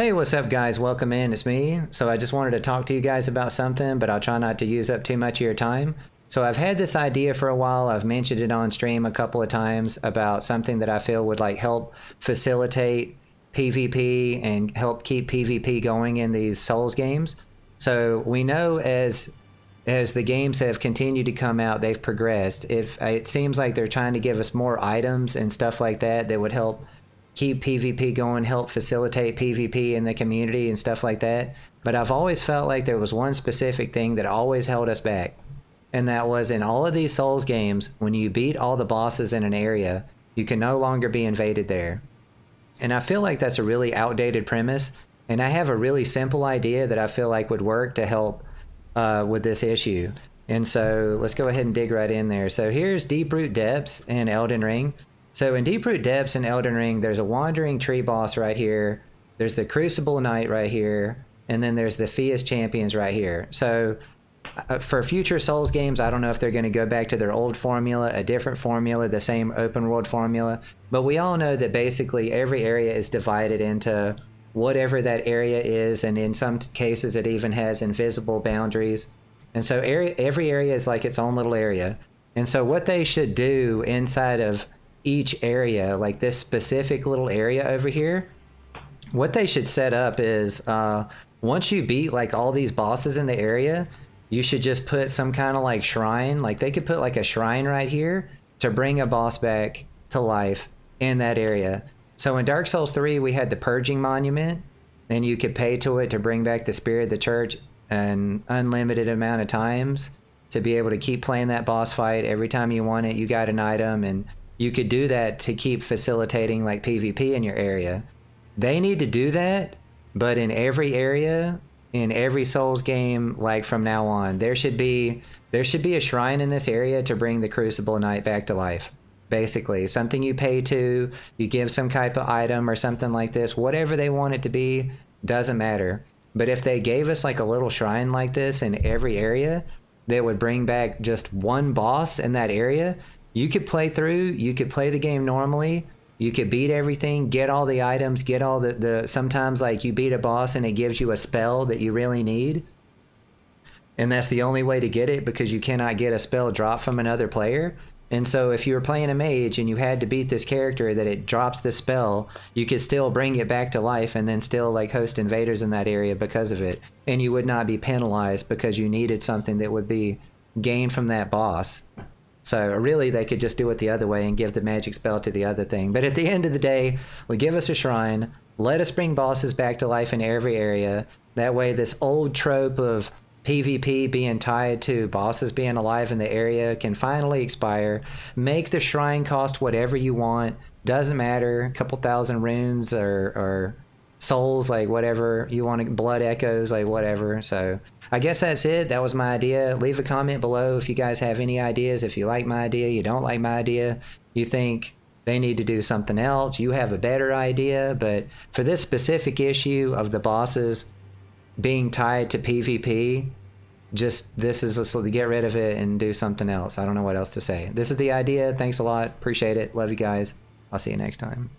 Hey, what's up guys? Welcome in, it's me. So I just wanted to talk to you guys about something, but I'll try not to use up too much of your time. So I've had this idea for a while. I've mentioned it on stream a couple of times about something that I feel would like help facilitate PvP and help keep PvP going in these Souls games. So we know as the games have continued to come out, they've progressed. It seems like they're trying to give us more items and stuff like that that would help keep PvP going, help facilitate PvP in the community and stuff like that. But I've always felt like there was one specific thing that always held us back. And that was in all of these Souls games, when you beat all the bosses in an area, you can no longer be invaded there. And I feel like that's a really outdated premise. And I have a really simple idea that I feel like would work to help with this issue. And so let's go ahead and dig right in there. So here's Deeproot Depths in Elden Ring. So in Deeproot Depths in Elden Ring, there's a wandering tree boss right here. There's the Crucible Knight right here. And then there's the Fias Champions right here. So for future Souls games, I don't know if they're going to go back to their old formula, a different formula, the same open world formula. But we all know that basically every area is divided into whatever that area is. And in some cases, it even has invisible boundaries. And so every area is like its own little area. And so what they should do inside of each area, like this specific little area over here, what they should set up is once you beat like all these bosses in the area, you should just put some kind of like shrine. Like they could put like a shrine right here to bring a boss back to life in that area. So in Dark Souls 3 we had the Purging Monument, and you could pay to it to bring back the Spirit of the Church an unlimited amount of times to be able to keep playing that boss fight. Every time you want it, you got an item, and you could do that to keep facilitating like PvP in your area. They need to do that, but in every area, in every Souls game, like from now on, there should be a shrine in this area to bring the Crucible Knight back to life. Basically, something you pay to, you give some type of item or something like this, whatever they want it to be, doesn't matter. But if they gave us like a little shrine like this in every area that would bring back just one boss in that area, you could play through, you could play the game normally, you could beat everything, get all the items, get all the sometimes like you beat a boss and it gives you a spell that you really need. And that's the only way to get it, because you cannot get a spell drop from another player. And so if you were playing a mage and you had to beat this character that it drops the spell, you could still bring it back to life and then still like host invaders in that area because of it. And you would not be penalized because you needed something that would be gained from that boss. So really they could just do it the other way and give the magic spell to the other thing. But at the end of the day, give us a shrine, let us bring bosses back to life in every area. That way this old trope of PvP being tied to bosses being alive in the area can finally expire. Make the shrine cost whatever you want. Doesn't matter, a couple thousand runes or souls, like whatever you want, blood echoes, like whatever. So I guess that's it. That was my idea. Leave a comment below if you guys have any ideas. If you like my idea, you don't like my idea, you think they need to do something else, you have a better idea. But for this specific issue of the bosses being tied to PvP, just this is to get rid of it and do something else. I don't know what else to say. This is the idea. Thanks a lot. Appreciate it. Love you guys. I'll see you next time.